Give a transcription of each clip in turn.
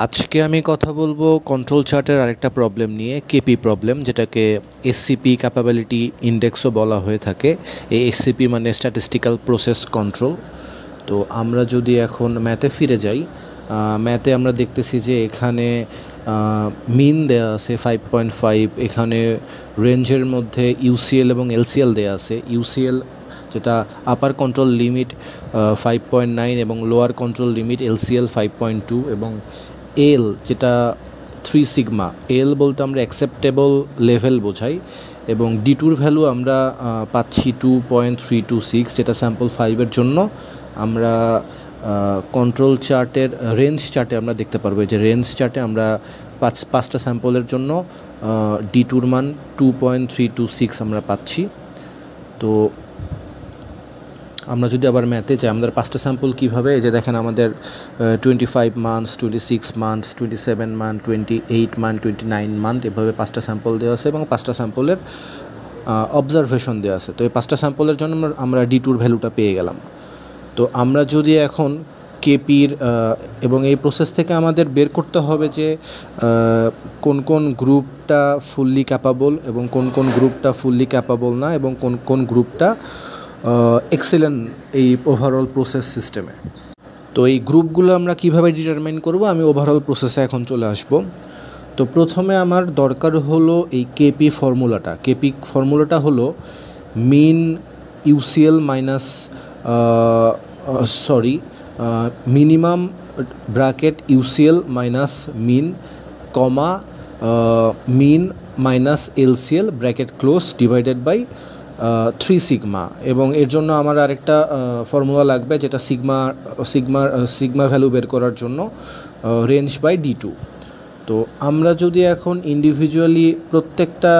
আজকে আমি কথা বলবো কন্ট্রোল চার্টের আরেকটা প্রবলেম নিয়ে, কেপি প্রবলেম, যেটাকে এসসিপি ক্যাপাবিলিটি ইন্ডেক্সও বলা হয়ে থাকে। এই এসসিপি মানে স্ট্যাটিস্টিক্যাল প্রসেস কন্ট্রোল। তো আমরা যদি এখন ম্যাথে ফিরে যাই, ম্যাথে আমরা দেখতেছি যে এখানে মিন দেয়া আছে 5.5, এখানে রেঞ্জের মধ্যে ইউসিএল এবং এলসিএল দেয়া আছে। ইউসিএল যেটা আপার কন্ট্রোল লিমিট 5.9 এবং লোয়ার কন্ট্রোল লিমিট এলসিএল 5.2 এবং এল যেটা 3 সিগমা। এল বলতে আমরা অ্যাকসেপ্টেবল লেভেল বোঝাই এবং ডি2-র ভ্যালু আমরা পাচ্ছি 2.326, যেটা স্যাম্পল 5-এর জন্য আমরা কন্ট্রোল চার্টের রেঞ্জ চার্টে আমরা দেখতে পারবো। যে রেঞ্জ চার্টে আমরা পাঁচটা স্যাম্পলের জন্য ডি2-র মান 2.326 আমরা পাচ্ছি। তো আমরা যদি আবার ম্যাথে যাই, আমাদের পাঁচটা স্যাম্পল কীভাবে, এই যে দেখেন আমাদের 25 months, 26 months, 27 month, 28 month, 29 month, এভাবে পাঁচটা স্যাম্পল দেওয়া আছে এবং পাঁচটা স্যাম্পলের অবজারভেশন দেওয়া আছে। তো এই পাঁচটা স্যাম্পলের জন্য আমরা ডি2-র ভ্যালুটা পেয়ে গেলাম। তো আমরা যদি এখন কেপির এবং এই প্রসেস থেকে আমাদের বের করতে হবে যে কোন কোন গ্রুপটা ফুললি ক্যাপাবল এবং কোন কোন গ্রুপটা ফুললি ক্যাপাবল না, এবং কোন কোন গ্রুপটা এক্সেলেন্ট এই ওভারঅল প্রসেস সিস্টেমে। তো এই গ্রুপগুলো আমরা কিভাবে ডিটারমাইন করব, আমি ওভারঅল প্রসেসে এখন চলে আসব। তো প্রথমে আমার দরকার হলো এই কেপি ফর্মুলাটা। কেপি ফর্মুলাটা হলো mean UCL minus minimum bracket UCL minus mean, comma mean minus LCL bracket close divided by 3 sigma. এবং এর জন্য আমার আরেকটা ফর্মুলা লাগবে, যেটা সিগমা ভ্যালু বের করার জন্য রেঞ্জ বাই ডি2। তো আমরা যদি এখন ইন্ডিভিজুয়ালি প্রত্যেকটা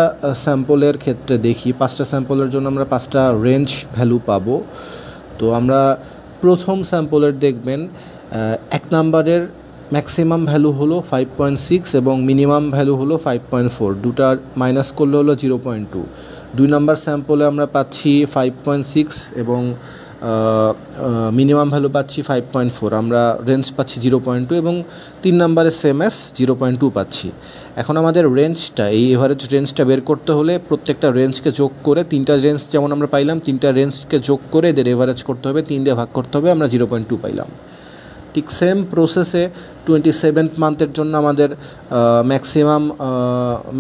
স্যাম্পলের ক্ষেত্রে দেখি, পাঁচটা স্যাম্পলের জন্য আমরা পাঁচটা রেঞ্জ ভ্যালু পাবো। তো আমরা প্রথম স্যাম্পলের দেখবেন 1 নাম্বারের ম্যাক্সিমাম ভ্যালু হলো 5.6 এবং মিনিমাম ভ্যালু হলো 5.4, দুটার মাইনাস করলে হলো 0.2। 2 নাম্বার স্যাম্পলে আমরা পাচ্ছি 5.6 এবং মিনিমাম ভ্যালু পাচ্ছি 5.4, আমরা রেঞ্জ পাচ্ছি 0.2 এবং 3 নাম্বারে সেম এস 0.2 পাচ্ছি। এখন আমাদের রেঞ্জটা, এই এভারেজ রেঞ্জটা বের করতে হলে প্রত্যেকটা রেঞ্জকে যোগ করে, 3টা রেঞ্জ যেমন আমরা পাইলাম, 3টা রেঞ্জকে যোগ করে এদের এভারেজ করতে হবে, 3 দিয়ে ভাগ করতে হবে, আমরা 0.2 পাইলাম। ঠিক সেম প্রসেসে 27th মান্থের জন্য আমাদের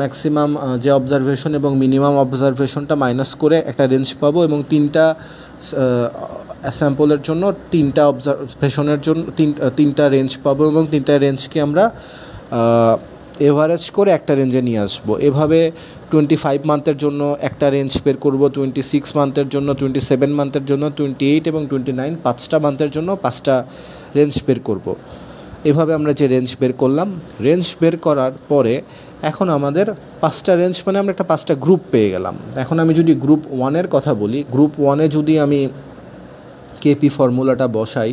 ম্যাক্সিমাম যে অবজারভেশন এবং মিনিমাম অবজারভেশনটা মাইনাস করে একটা রেঞ্জ পাবো এবং 3টা স্যাম্পলের জন্য 3টা অবজারভেশনের জন্য 3টা রেঞ্জ পাবো এবং 3টা রেঞ্জকে আমরা এভারেজ করে একটা রেঞ্জে নিয়ে আসবো। এভাবে 25 মান্থের জন্য একটা রেঞ্জ বের করব, 26 মান্থের জন্য, 27 মান্থের জন্য, 28 এবং 29, 5টা মান্থের জন্য 5টা রেঞ্জ বের করব। এভাবে আমরা যে রেঞ্জ বের করলাম, রেঞ্জ বের করার পরে এখন আমাদের 5টা রেঞ্জ মানে আমরা একটা 5টা গ্রুপ পেয়ে গেলাম। এখন আমি যদি গ্রুপ 1-এর কথা বলি, গ্রুপ 1-এ যদি আমি কেপি ফর্মুলাটা বসাই,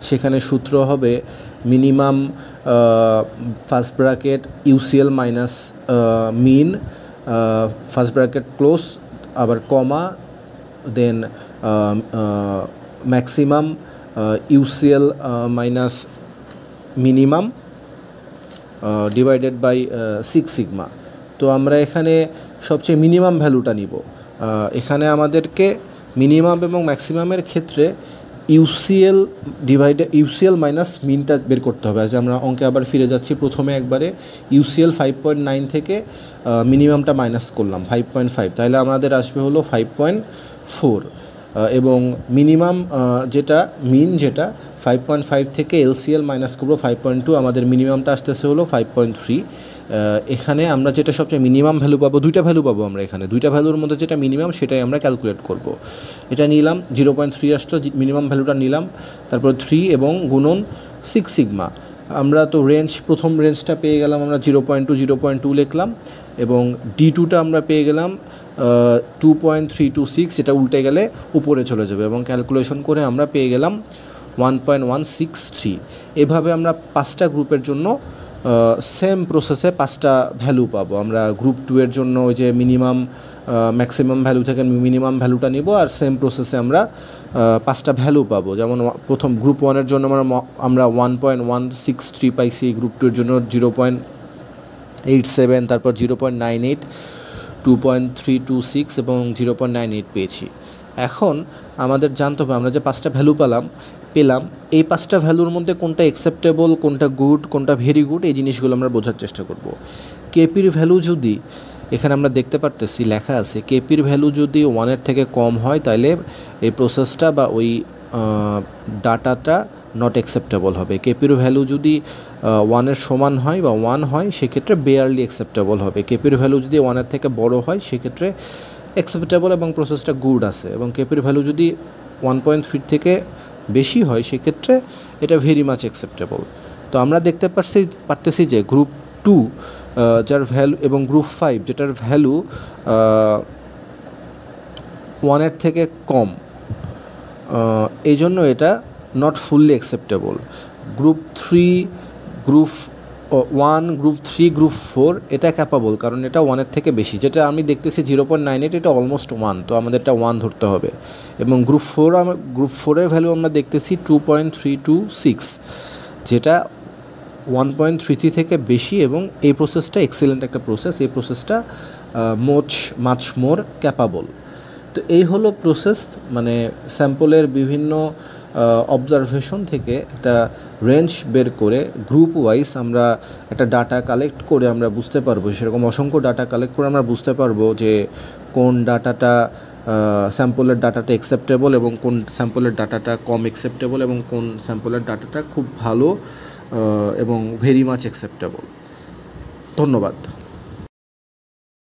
সেখানে সূত্র হবে minimum first bracket UCL minus mean first bracket close, আবার comma, then maximum UCL minus minimum divided by 6 sigma. তো আমরা এখানে সবচেয়ে মিনিমাম ভ্যালুটা নিব। এখানে মিনিমাম এবং ম্যাক্সিমামের ক্ষেত্রে ইউসিএল মাইনাস মিনটা বের করতে হবে। আজ আমরা অঙ্কে আবার ফিরে যাচ্ছি, প্রথমে একবারে ইউসিএল 5.9 থেকে মিনিমামটা মাইনাস করলাম 5.5, তাহলে আমাদের আসবে হলো 5.4 এবং মিনিমাম যেটা মিন যেটা 5.5 থেকে এলসিএল মাইনাস করবো 5.2, আমাদের মিনিমামটা আসতেছে হলো 5.3। এখানে আমরা যেটা সবচেয়ে মিনিমাম ভ্যালু পাবো, 2টা ভ্যালু পাবো আমরা এখানে, 2টা ভ্যালুর মধ্যে যেটা মিনিমাম সেটাই আমরা ক্যালকুলেট করব। এটা নিলাম 0.3 আসতো, মিনিমাম ভ্যালুটা নিলাম, তারপর 3 এবং গুণন 6 সিগমা। আমরা তো প্রথম রেঞ্জটা পেয়ে গেলাম, আমরা 0.2 লিখলাম এবং ডি2টা আমরা পেয়ে গেলাম 2.326, এটা উল্টে গেলে উপরে চলে যাবে এবং ক্যালকুলেশন করে আমরা পেয়ে গেলাম 1.163। এভাবে আমরা 5টা গ্রুপের জন্য সেম প্রসেসে 5টা ভ্যালু পাবো। আমরা গ্রুপ 2-এর জন্য ওই যে ম্যাক্সিমাম ভ্যালু থেকে মিনিমাম ভ্যালুটা নিব, আর সেম প্রসেসে আমরা পাঁচটা ভ্যালু পাবো। যেমন প্রথম গ্রুপ 1-এর জন্য আমরা 1.163 পাইছি, গ্রুপ 2-এর জন্য 0.87, তারপর 0.98, 2.326 এবং 0.98 পেয়েছি। এখন আমাদের জানতে হবে আমরা যে পাঁচটা ভ্যালু পেলাম এই পাঁচটা ভ্যালুর মধ্যে কোনটা অ্যাকসেপ্টেবল, কোনটা গুড, কোনটা ভেরি গুড, এই জিনিসগুলো আমরা বোঝার চেষ্টা করব। কেপির ভ্যালু যদি এখানে আমরা দেখতে পারতেছি লেখা আছে, কেপির ভ্যালু যদি 1-এর থেকে কম হয় তাহলে এই প্রসেসটা বা ওই ডাটাটা নট অ্যাকসেপ্টেবল হবে। কেপির ভ্যালু যদি 1-এর সমান হয় বা 1 হয় সেক্ষেত্রে বেয়ারলি অ্যাকসেপ্টেবল হবে। কেপির ভ্যালু যদি 1-এর থেকে বড় হয় সেক্ষেত্রে অ্যাকসেপ্টেবল এবং প্রসেসটা গুড আছে। এবং কেপির ভ্যালু যদি 1.3 থেকে বেশি হয় সেক্ষেত্রে এটা ভেরি মাচ অ্যাকসেপ্টেবল। তো আমরা দেখতে পারতেছি যে গ্রুপ 2 যার ভ্যালু এবং গ্রুপ 5 যেটার ভ্যালু 1-এর থেকে কম, এই জন্য এটা not fully acceptable. Group 3, group 1, group 3, group 4 এটা ক্যাপাবল, কারণ এটা 1-এর থেকে বেশি। যেটা আমি দেখতেছি 0.98, এটা অলমোস্ট 1, তো আমাদের এটা 1 ধরতে হবে। এবং গ্রুপ 4-এর ভ্যালু আমরা দেখতেছি 2.326, যেটা 1.33 থেকে বেশি এবং এই প্রসেসটা এক্সেলেন্ট একটা প্রসেস, এই প্রসেসটা মাচ মোর ক্যাপাবল। তো এই হলো প্রসেস, মানে স্যাম্পলের বিভিন্ন অবজারভেশন থেকে একটা রেঞ্জ বের করে গ্রুপ ওয়াইজ আমরা একটা ডাটা কালেক্ট করে আমরা বুঝতে পারবো, সেরকম অসংখ্য ডাটা কালেক্ট করে আমরা বুঝতে পারবো যে কোন ডাটাটা স্যাম্পলের ডাটাটা অ্যাকসেপ্টেবল এবং কোন স্যাম্পলের ডাটাটা কম অ্যাকসেপ্টেবল এবং কোন স্যাম্পলের ডাটাটা খুব ভালো এবং ভেরি মাচ অ্যাকসেপ্টেবল। ধন্যবাদ।